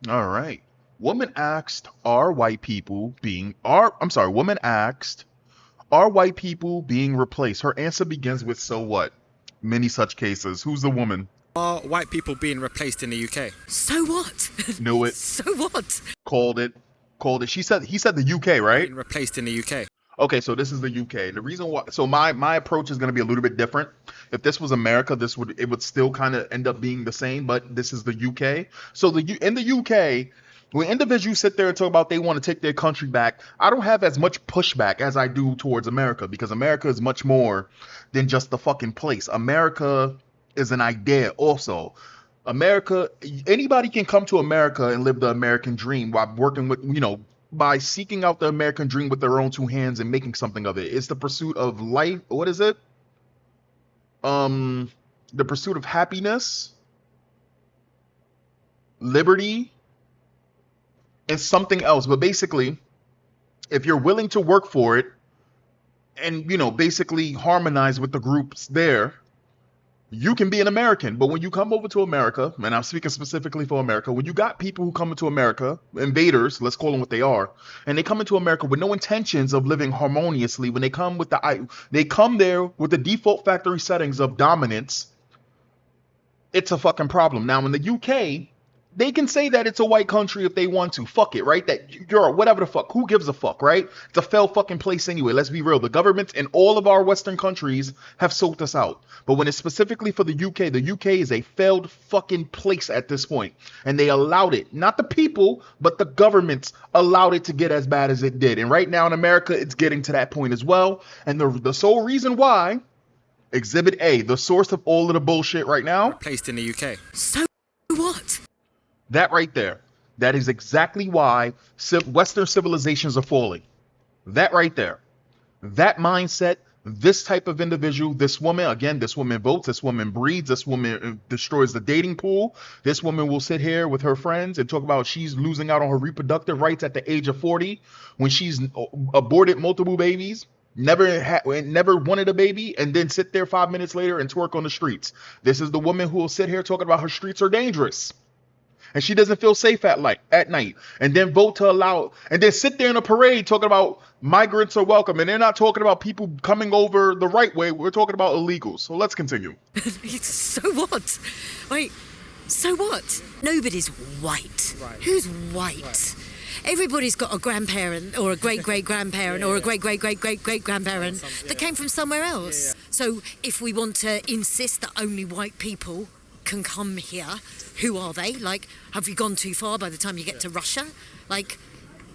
All right. Woman asked, are white people being replaced? Her answer begins with so what? Many such cases. Who's the woman? Are white people being replaced in the UK? So what? Knew it. So what? Called it. Called it. He said the UK, right? Being replaced in the UK. Okay, so this is the UK. The reason why, so my approach is going to be a little bit different. If this was America, it would still kind of end up being the same, but this is the UK. So in the UK, when individuals sit there and talk about they want to take their country back, I don't have as much pushback as I do towards America, because America is much more than just the fucking place. America is an idea also. America, anybody can come to America and live the American dream while working with, by seeking out the American dream with their own two hands and making something of it. It's the pursuit of life. What is it? The pursuit of happiness, liberty, and something else. But basically, if you're willing to work for it and, basically harmonize with the groups there, you can be an American. But when you come over to America, and I'm speaking specifically for America, when you got people who come into America, invaders, let's call them what they are, and they come into America with no intentions of living harmoniously, when they come there with the default factory settings of dominance, it's a fucking problem. Now in the UK, they can say that it's a white country if they want to. Fuck it, right? That you're whatever the fuck. Who gives a fuck, right? It's a failed fucking place anyway. Let's be real. The governments in all of our Western countries have sold us out. But when it's specifically for the UK is a failed fucking place at this point. And they allowed it. Not the people, but the governments allowed it to get as bad as it did. And right now in America, it's getting to that point as well. And the sole reason why, Exhibit A, the source of all of the bullshit right now, Replaced in the UK. So what? that right there. That is exactly why Western civilizations are falling. That right there. That mindset, this type of individual, this woman, again, this woman votes, this woman breeds, this woman destroys the dating pool. This woman will sit here with her friends and talk about she's losing out on her reproductive rights at the age of 40 when she's aborted multiple babies. Never wanted a baby, and then sit there 5 minutes later and twerk on the streets. This is the woman who will sit here talking about her streets are dangerous and she doesn't feel safe at night, and then vote to allow, and then sit there in a parade talking about migrants are welcome, and they're not talking about people coming over the right way. We're talking about illegals. So let's continue. So what? Wait, so what? Nobody's white. Right. Who's white? Right. Everybody's got a grandparent or a great-great-grandparent or a great-great-great-great-great-grandparent that came from somewhere else. So if we want to insist that only white people can come here, who are they? Like, have you gone too far by the time you get to Russia? Like,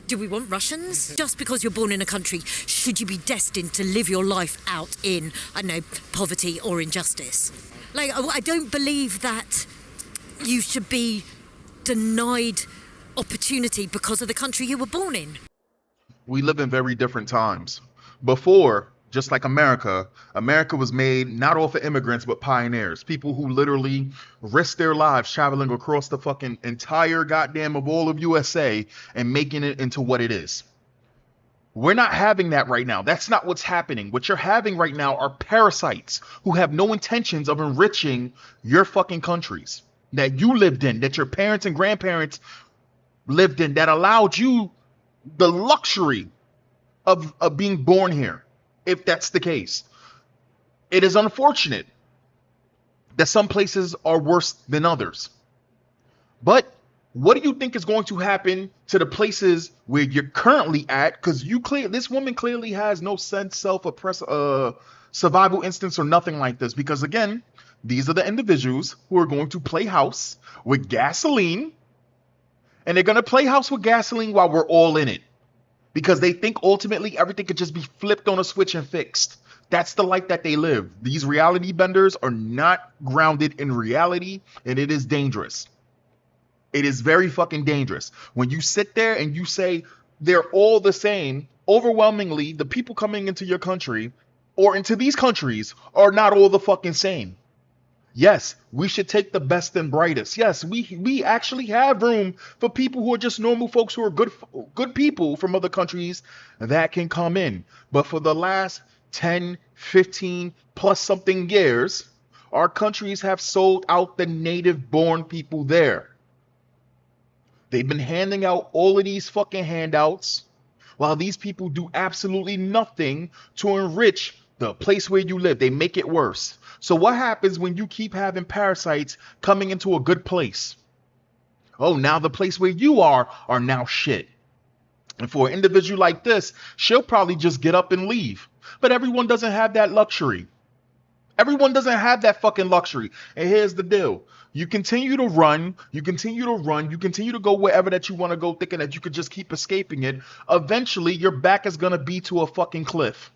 do we want Russians? Just because you're born in a country, should you be destined to live your life out in, I don't know, poverty or injustice? Like, I don't believe that you should be denied opportunity because of the country you were born in. We live in very different times. Before, just like America was made not off of immigrants, but pioneers. People who literally risked their lives traveling across the fucking entire goddamn of all of USA and making it into what it is. We're not having that right now. That's not what's happening. What you're having right now are parasites who have no intentions of enriching your fucking countries that you lived in, that your parents and grandparents lived in, that allowed you the luxury of being born here. If that's the case, it is unfortunate that some places are worse than others. But what do you think is going to happen to the places where you're currently at? Because this woman clearly has no sense survival instance or nothing like this. Because again, these are the individuals who are going to play house with gasoline, and they're going to play house with gasoline while we're all in it. Because they think ultimately everything could just be flipped on a switch and fixed. That's the life that they live. These reality benders are not grounded in reality, and it is dangerous. It is very fucking dangerous. When you sit there and you say they're all the same, overwhelmingly, the people coming into your country or into these countries are not all the fucking same. Yes, we should take the best and brightest. Yes, we actually have room for people who are just normal folks who are good people from other countries that can come in. But for the last 10, 15 plus something years, our countries have sold out the native born people there. They've been handing out all of these fucking handouts while these people do absolutely nothing to enrich the place where you live. They make it worse. So what happens when you keep having parasites coming into a good place? Oh, now the place where you are now shit. And for an individual like this, she'll probably just get up and leave. But everyone doesn't have that luxury. Everyone doesn't have that fucking luxury. And here's the deal. You continue to run, you continue to go wherever that you want to go, thinking that you could just keep escaping it. Eventually, your back is going to be to a fucking cliff.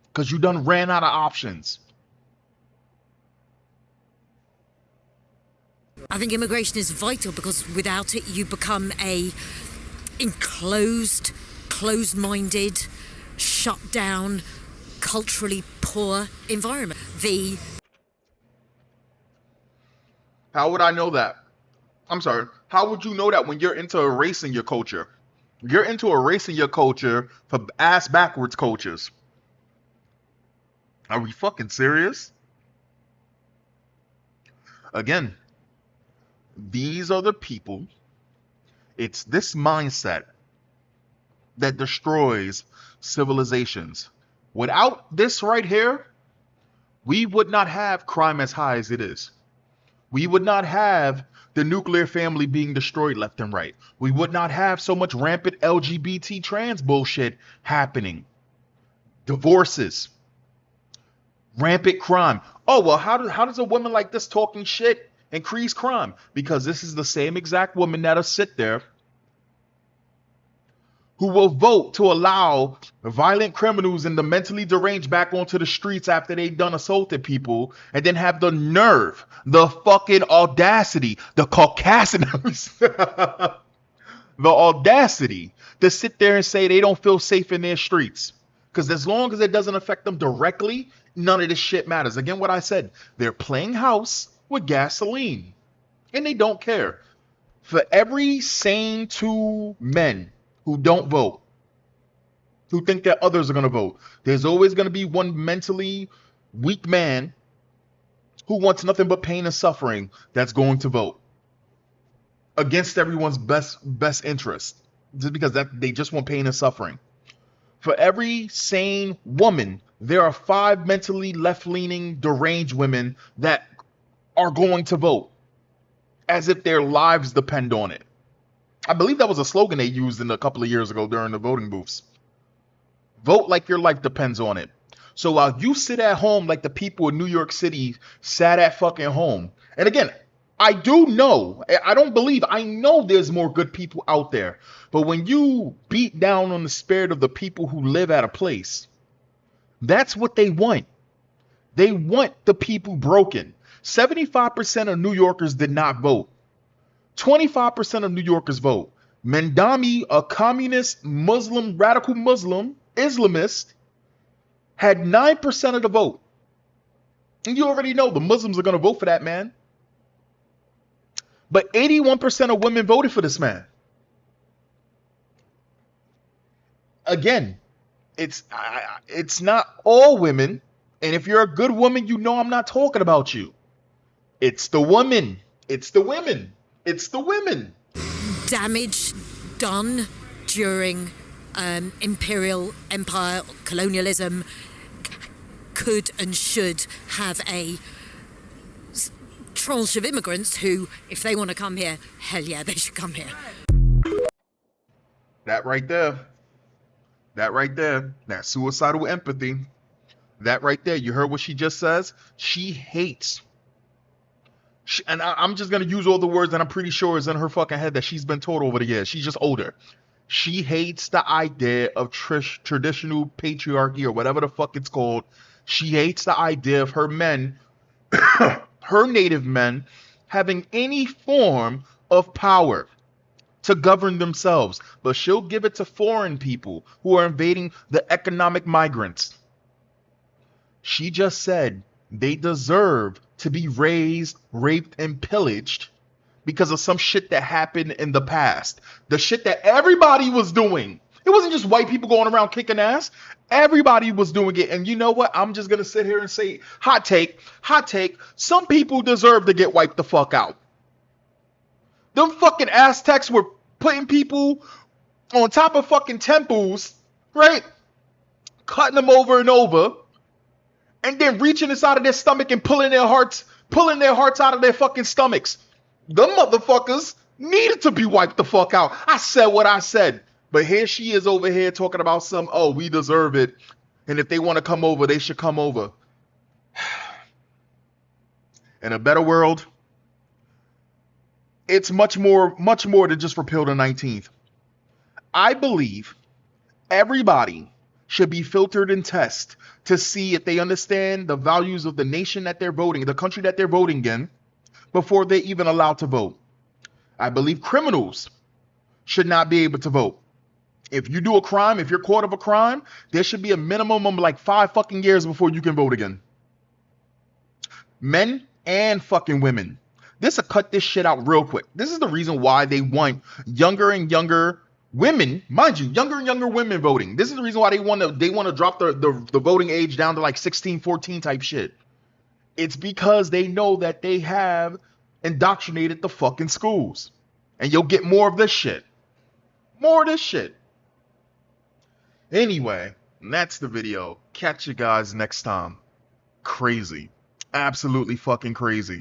Because you done ran out of options. I think immigration is vital because without it, you become a enclosed, closed-minded, shut down, culturally poor environment. How would I know that? I'm sorry. How would you know that when you're into erasing your culture? You're into erasing your culture for ass backwards cultures. Are we fucking serious? Again, these are the people. It's this mindset that destroys civilizations. Without this right here, we would not have crime as high as it is. We would not have the nuclear family being destroyed left and right. We would not have so much rampant LGBT trans bullshit happening. Divorces. Rampant crime. Oh, well, how does a woman like this talking shit increase crime? Because this is the same exact woman that'll sit there who will vote to allow violent criminals and the mentally deranged back onto the streets after they've done assaulted people, and then have the nerve, the fucking audacity, the Caucasians, the audacity to sit there and say they don't feel safe in their streets. Because as long as it doesn't affect them directly, none of this shit matters. Again, what I said, they're playing house with gasoline, and they don't care. For every sane two men who don't vote, who think that others are going to vote, there's always going to be one mentally weak man who wants nothing but pain and suffering that's going to vote against everyone's best interest, just because they just want pain and suffering. For every sane woman, there are 5 mentally left-leaning deranged women that are going to vote as if their lives depend on it. I believe that was a slogan they used a couple of years ago during the voting booths. Vote like your life depends on it. So while you sit at home like the people in New York City sat at fucking home, and again, I know there's more good people out there, but when you beat down on the spirit of the people who live at a place, that's what they want. They want the people broken. 75% of New Yorkers did not vote. 25% of New Yorkers vote. Mendami, a communist Muslim, radical Muslim, Islamist, had 9% of the vote. And you already know the Muslims are going to vote for that man. But 81% of women voted for this man. Again, it's not all women. And if you're a good woman, you know I'm not talking about you. It's the women. It's the women. It's the women. Damage done during imperial empire colonialism could and should have a tranche of immigrants who, if they want to come here, hell yeah, they should come here. That right there, that suicidal empathy, that right there, you heard what she just says? She hates. And I'm just going to use all the words that I'm pretty sure is in her fucking head that she's been told over the years. She's just older. She hates the idea of traditional patriarchy or whatever the fuck it's called. She hates the idea of her men, her native men, having any form of power to govern themselves. But she'll give it to foreign people who are invading the economic migrants. She just said they deserve to be raised, raped, and pillaged because of some shit that happened in the past. The shit that everybody was doing. It wasn't just white people going around kicking ass. Everybody was doing it. And you know what? I'm just going to sit here and say, hot take. Some people deserve to get wiped the fuck out. Them fucking Aztecs were putting people on top of fucking temples, right? Cutting them over and over, and then reaching inside of their stomach and pulling their hearts out of their fucking stomachs. Them motherfuckers needed to be wiped the fuck out. I said what I said. But here she is over here talking about some, oh, we deserve it. And if they want to come over, they should come over. In a better world, it's much more than just repeal the 19th. I believe everybody should be filtered and tested to see if they understand the values of the nation that they're voting, the country that they're voting in, before they're even allowed to vote. I believe criminals should not be able to vote. If you do a crime, if you're caught of a crime, there should be a minimum of like 5 fucking years before you can vote again. Men and fucking women. This will cut this shit out real quick. This is the reason why they want younger and younger women, mind you, younger and younger women voting. This is the reason why they want to drop the voting age down to like 16, 14 type shit. It's because they know that they have indoctrinated the fucking schools. And you'll get more of this shit. More of this shit. Anyway, that's the video. Catch you guys next time. Crazy. Absolutely fucking crazy.